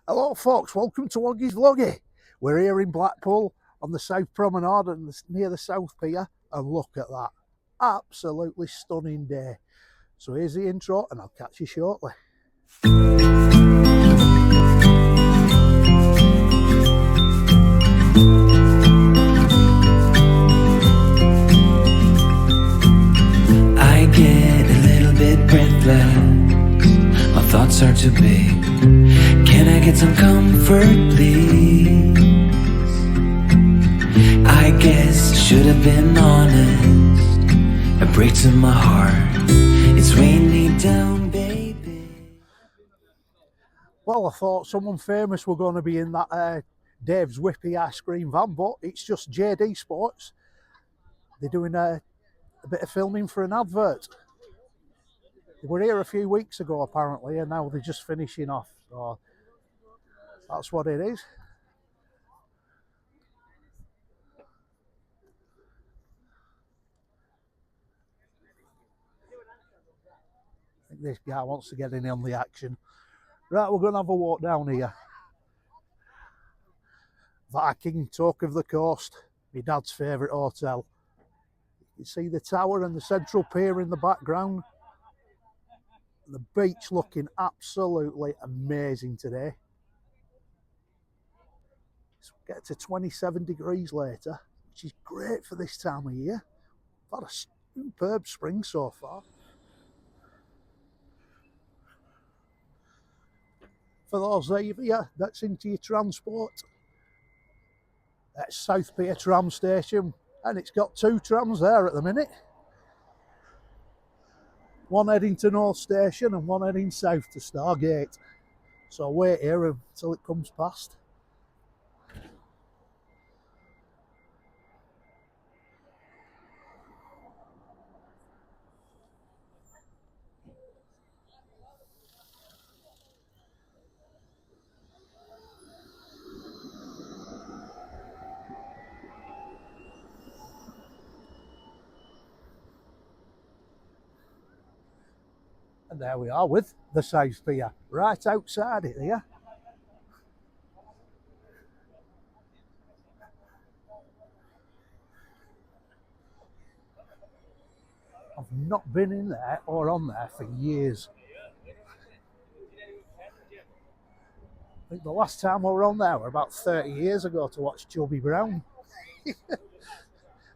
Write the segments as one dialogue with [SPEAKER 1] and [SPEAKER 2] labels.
[SPEAKER 1] Hello folks, welcome to Oggy's Vloggy. We're here in Blackpool on the South Promenade and near the South Pier, and look at that. Absolutely stunning day. So here's the intro and I'll catch you shortly.
[SPEAKER 2] I get a little bit breathless, my thoughts are too big. Can I get some comfort, please? I guess should have been honest. It breaks in my heart. It's weighing me down, baby.
[SPEAKER 1] Well, I thought someone famous were going to be in that Dave's Whippy ice cream van, but it's just JD Sports. They're doing a bit of filming for an advert. They were here a few weeks ago apparently, and now they're just finishing off. So that's what it is. I think this guy wants to get in on the action. Right, we're going to have a walk down here. Viking, Talk of the Coast, my dad's favourite hotel. You see the tower and the central pier in the background. The beach looking absolutely amazing today. So we get to 27 degrees later, which is great for this time of year. I've had a superb spring so far. For those of you that's into your transport, that's South Pier tram station, and it's got two trams there at the minute. One heading to North Station and one heading south to Stargate. So I'll wait here until it comes past. And there we are with the South Pier, right outside it here. I've not been in there or on there for years. I think the last time I were on there were about 30 years ago to watch Chubby Brown.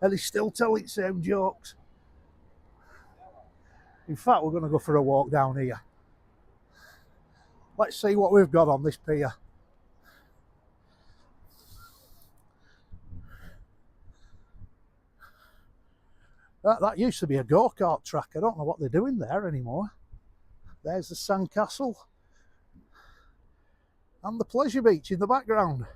[SPEAKER 1] And he's still telling the same jokes. In fact, we're going to go for a walk down here. Let's see what we've got on this pier. That used to be a go-kart track. I don't know what they're doing there anymore. There's the sandcastle. And the pleasure beach in the background.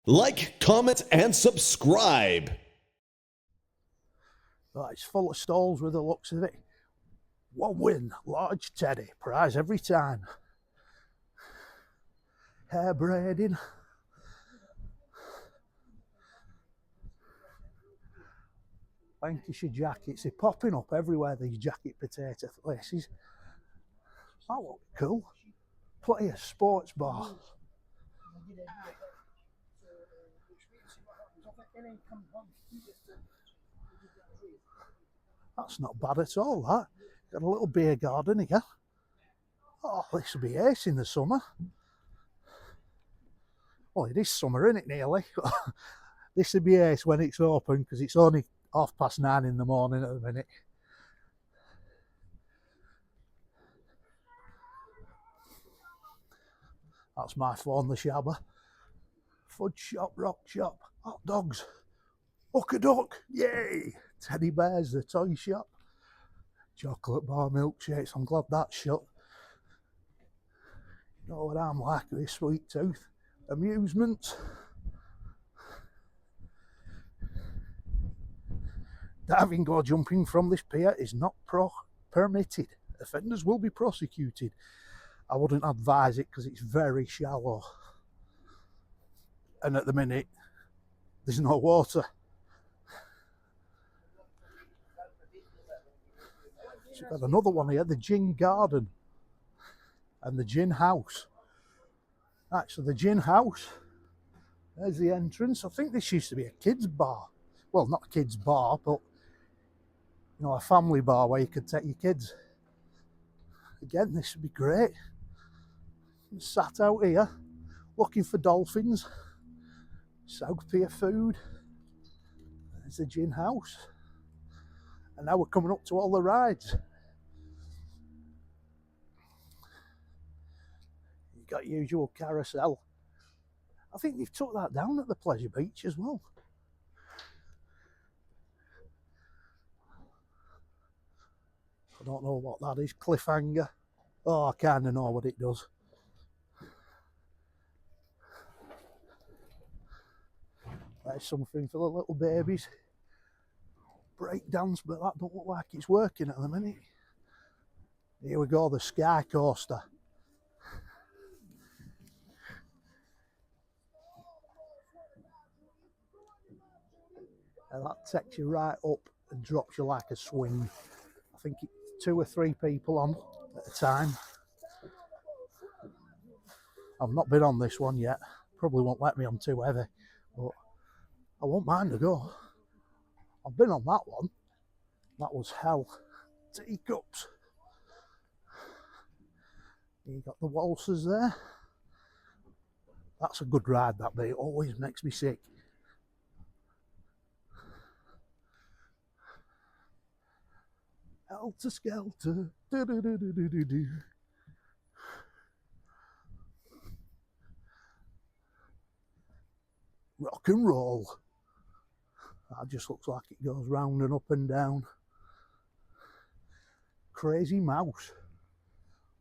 [SPEAKER 3] Like, comment, and subscribe.
[SPEAKER 1] Right, it's full of stalls with the looks of it. One win, large teddy, prize every time. Hair braiding. Lancashire jackets, they're popping up everywhere, these jacket potato places. That looks cool. Play a sports bar. That's not bad at all, that. Got a little beer garden here. Oh, this will be ace in the summer. Well, it is summer, isn't it, nearly? This will be ace when it's open, because it's only 9:30 in the morning at the minute. That's my phone, the shabba. Fudge shop, rock shop, hot dogs, hook a duck, yay! Teddy bears, the toy shop, chocolate bar milkshakes. I'm glad that's shut. You know what I'm like with this sweet tooth. Amusement. Diving or jumping from this pier is not permitted. Offenders will be prosecuted. I wouldn't advise it because it's very shallow. And at the minute, there's no water. So we've got another one here, the Gin Garden. and the gin house. Right, so the gin house, there's the entrance. I think this used to be a kids bar. Well, not a kids bar, but you know, a family bar where you could take your kids. Again, this would be great. I'm sat out here looking for dolphins. South Pier food. There's the gin house. And now we're coming up to all the rides. You've got usual carousel. I think they've took that down at the Pleasure Beach as well. I don't know what that is. Cliffhanger. Oh, I kind of know what it does. There's something for the little babies. Break dance, but that don't look like it's working at the minute. Here we go, the Sky Coaster. And that takes you right up and drops you like a swing. I think it's 2 or 3 people on at a time. I've not been on this one yet. Probably won't let me, I'm too heavy, but I won't mind to go. I've been on that one. That was hell. Teacups. You got the waltzers there. That's a good ride, that bit. It always makes me sick. Helter Skelter. Do, do, do, do, do, do, do. Rock and roll. That just looks like it goes round and up and down. Crazy Mouse.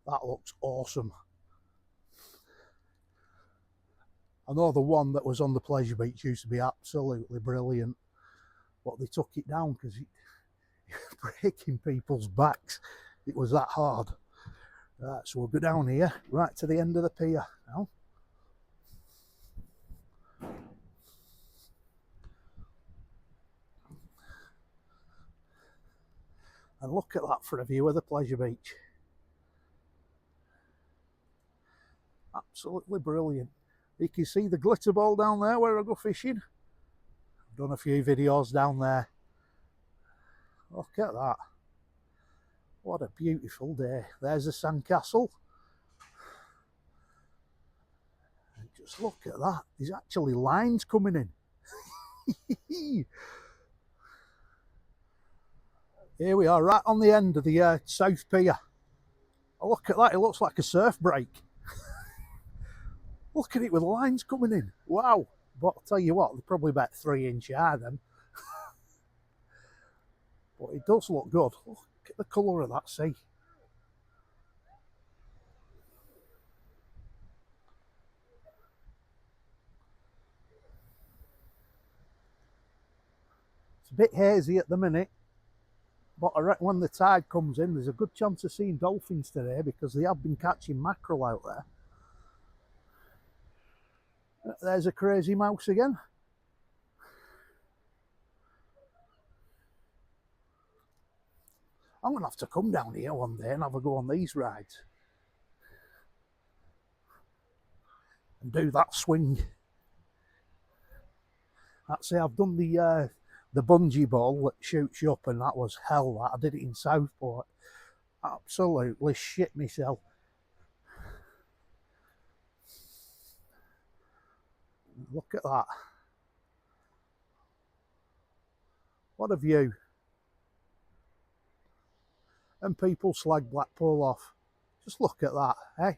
[SPEAKER 1] That looks awesome. I know the one that was on the Pleasure Beach used to be absolutely brilliant, but they took it down because it breaking people's backs. It was that hard. Right, so we'll go down here, right to the end of the pier now. And look at that for a view of the Pleasure Beach. Absolutely brilliant. You can see the glitter ball down there where I go fishing. I've done a few videos down there. Look at that. What a beautiful day. There's the sandcastle. And just look at that. There's actually lines coming in. Here we are, right on the end of the South Pier. Oh, look at that, it looks like a surf break. Look at it with lines coming in. Wow. But I'll tell you what, they're probably about 3 inch high then. But it does look good. Look at the colour of that sea. It's a bit hazy at the minute. But I reckon when the tide comes in, there's a good chance of seeing dolphins today because they have been catching mackerel out there. There's a Crazy Mouse again. I'm going to have to come down here one day and have a go on these rides. And do that swing. That's it, I've done the bungee ball that shoots you up, and that was hell. That I did it in Southport. Absolutely shit myself. Look at that. What a view. And people slag Blackpool off. Just look at that, eh?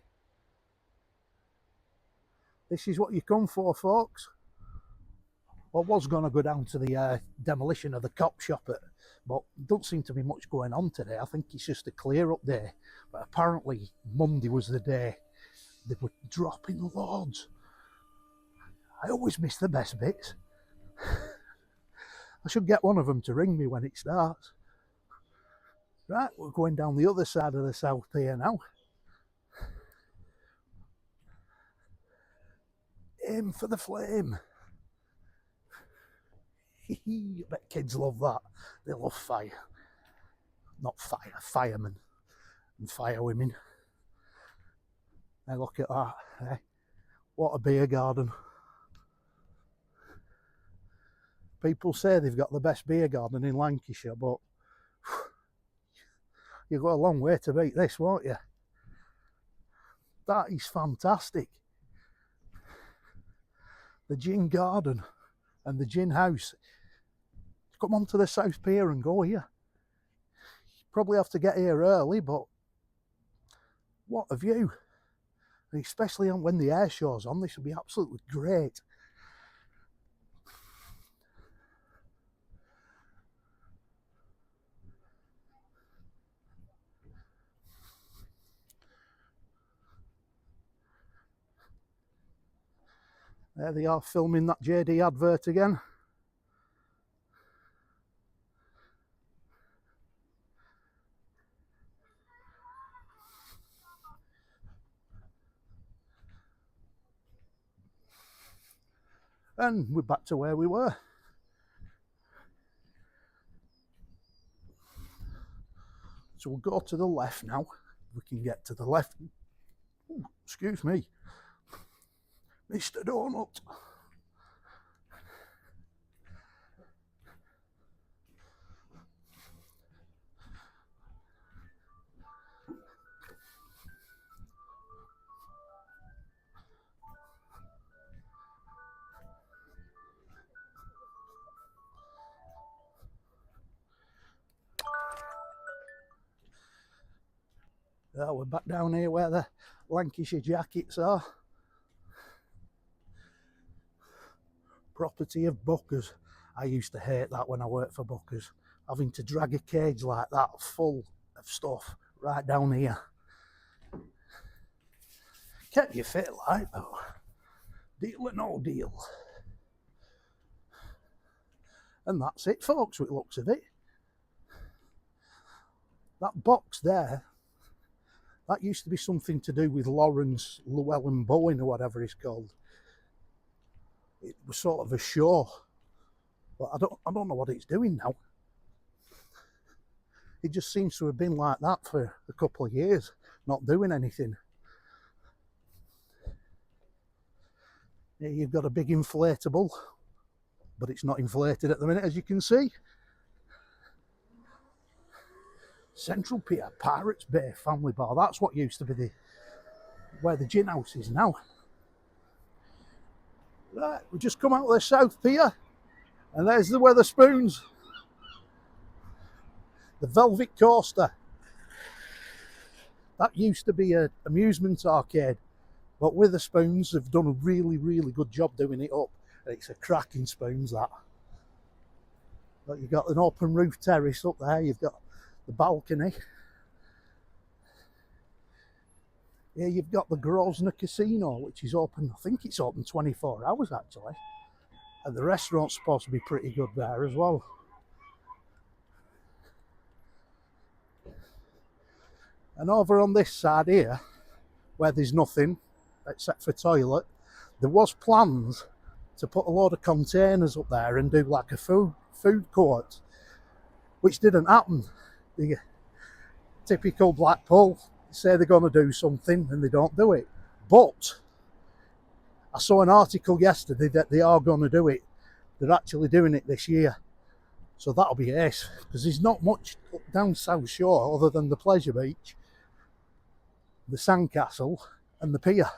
[SPEAKER 1] This is what you come for, folks. I was going to go down to the demolition of the cop shop, but don't seem to be much going on today. I think it's just a clear up day. But apparently Monday was the day they were dropping loads. I always miss the best bits. I should get one of them to ring me when it starts. Right, we're going down the other side of the South Pier now. Aim for the flame. I bet kids love that. They love fire. Not fire, firemen and firewomen. Now look at that. Eh? What a beer garden. People say they've got the best beer garden in Lancashire, but you've got a long way to beat this, won't you? That is fantastic. The gin garden and the gin house. Come onto the South Pier and go here. You probably have to get here early, but what a view. And especially when the air show's on, this will be absolutely great. There they are filming that JD advert again. And we're back to where we were. So we'll go to the left now. We can get to the left. Ooh, excuse me, Mr. Donut. Yeah, we're back down here where the Lancashire jackets are. Property of Bookers. I used to hate that when I worked for Bookers. Having to drag a cage like that full of stuff right down here. Kept you fit like that. Deal or no deal. And that's it, folks, with looks of it. That box there, that used to be something to do with Lawrence Llewellyn Bowen or whatever he's called. It was sort of a show, but I don't know what it's doing now. It just seems to have been like that for a couple of years, not doing anything. Here you've got a big inflatable, but it's not inflated at the minute, as you can see. Central Pier, Pirates Bay Family Bar. That's what used to be where the gin house is now. Right, we just come out of the South Pier, and there's the Wetherspoons. The Velvet Coaster. That used to be an amusement arcade, but Wetherspoons have done a really, really good job doing it up. It's a cracking spoons, that. But you've got an open roof terrace up there, you've got the balcony. Here you've got the Grosvenor Casino, which is open, I think it's open 24 hours actually. And the restaurant's supposed to be pretty good there as well. And over on this side here, where there's nothing except for toilet, there was plans to put a load of containers up there and do like a food court, which didn't happen. The typical Blackpool, say they're going to do something and they don't do it. But I saw an article yesterday that they are going to do it. They're actually doing it this year. So that'll be ace, because there's not much down South Shore other than the pleasure beach, the sandcastle and the pier.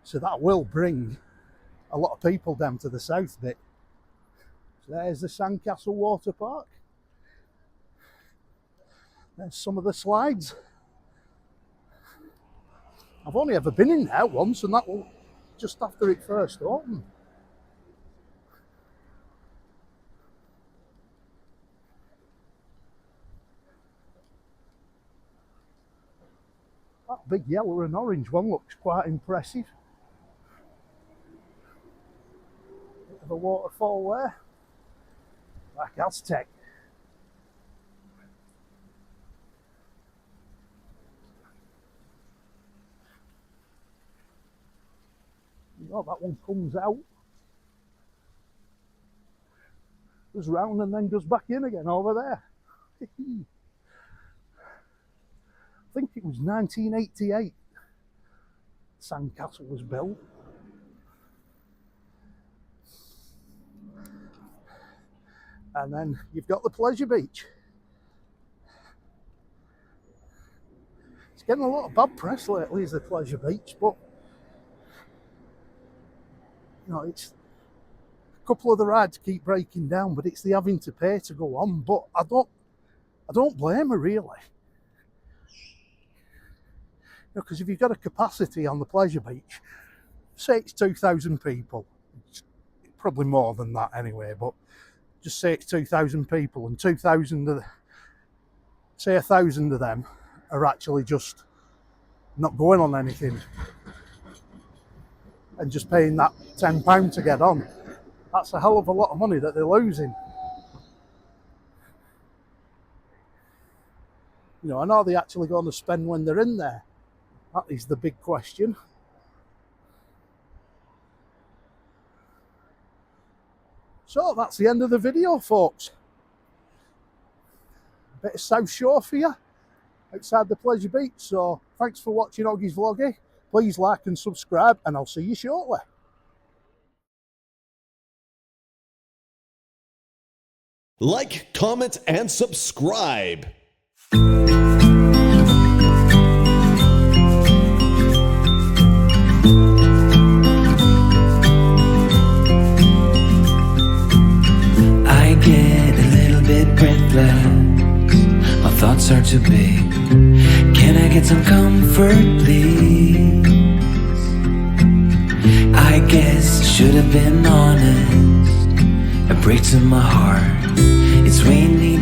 [SPEAKER 1] So that will bring a lot of people down to the south bit. So there's the Sandcastle Water Park. There's some of the slides. I've only ever been in there once, and that was just after it first opened. That big yellow and orange one looks quite impressive. Bit of a waterfall there, like Aztec. Oh, that one comes out, goes round and then goes back in again over there. think it was 1988 Sandcastle was built. And then you've got the pleasure beach. It's getting a lot of bad press lately, is the pleasure beach, but you know, it's a couple of the rides keep breaking down, but it's the having to pay to go on. But I don't blame her really. Because if you've got a capacity on the pleasure beach, say it's 2,000 people, it's probably more than that anyway, but just say it's 2,000 people, and 2,000 of, say 1,000 of them are actually just not going on anything and just paying that £10 to get on. That's a hell of a lot of money that they're losing. You know, and are they actually going to spend when they're in there? That is the big question. So that's the end of the video, folks. A bit of South Shore for you, outside the pleasure beach. So thanks for watching Oggy's Vloggy. Please like and subscribe, and I'll see you shortly.
[SPEAKER 3] Like, comment, and subscribe.
[SPEAKER 2] I get a little bit breathless, my thoughts are too big. Can I get some comfort, please? I guess I should have been honest. It breaks in my heart. It's raining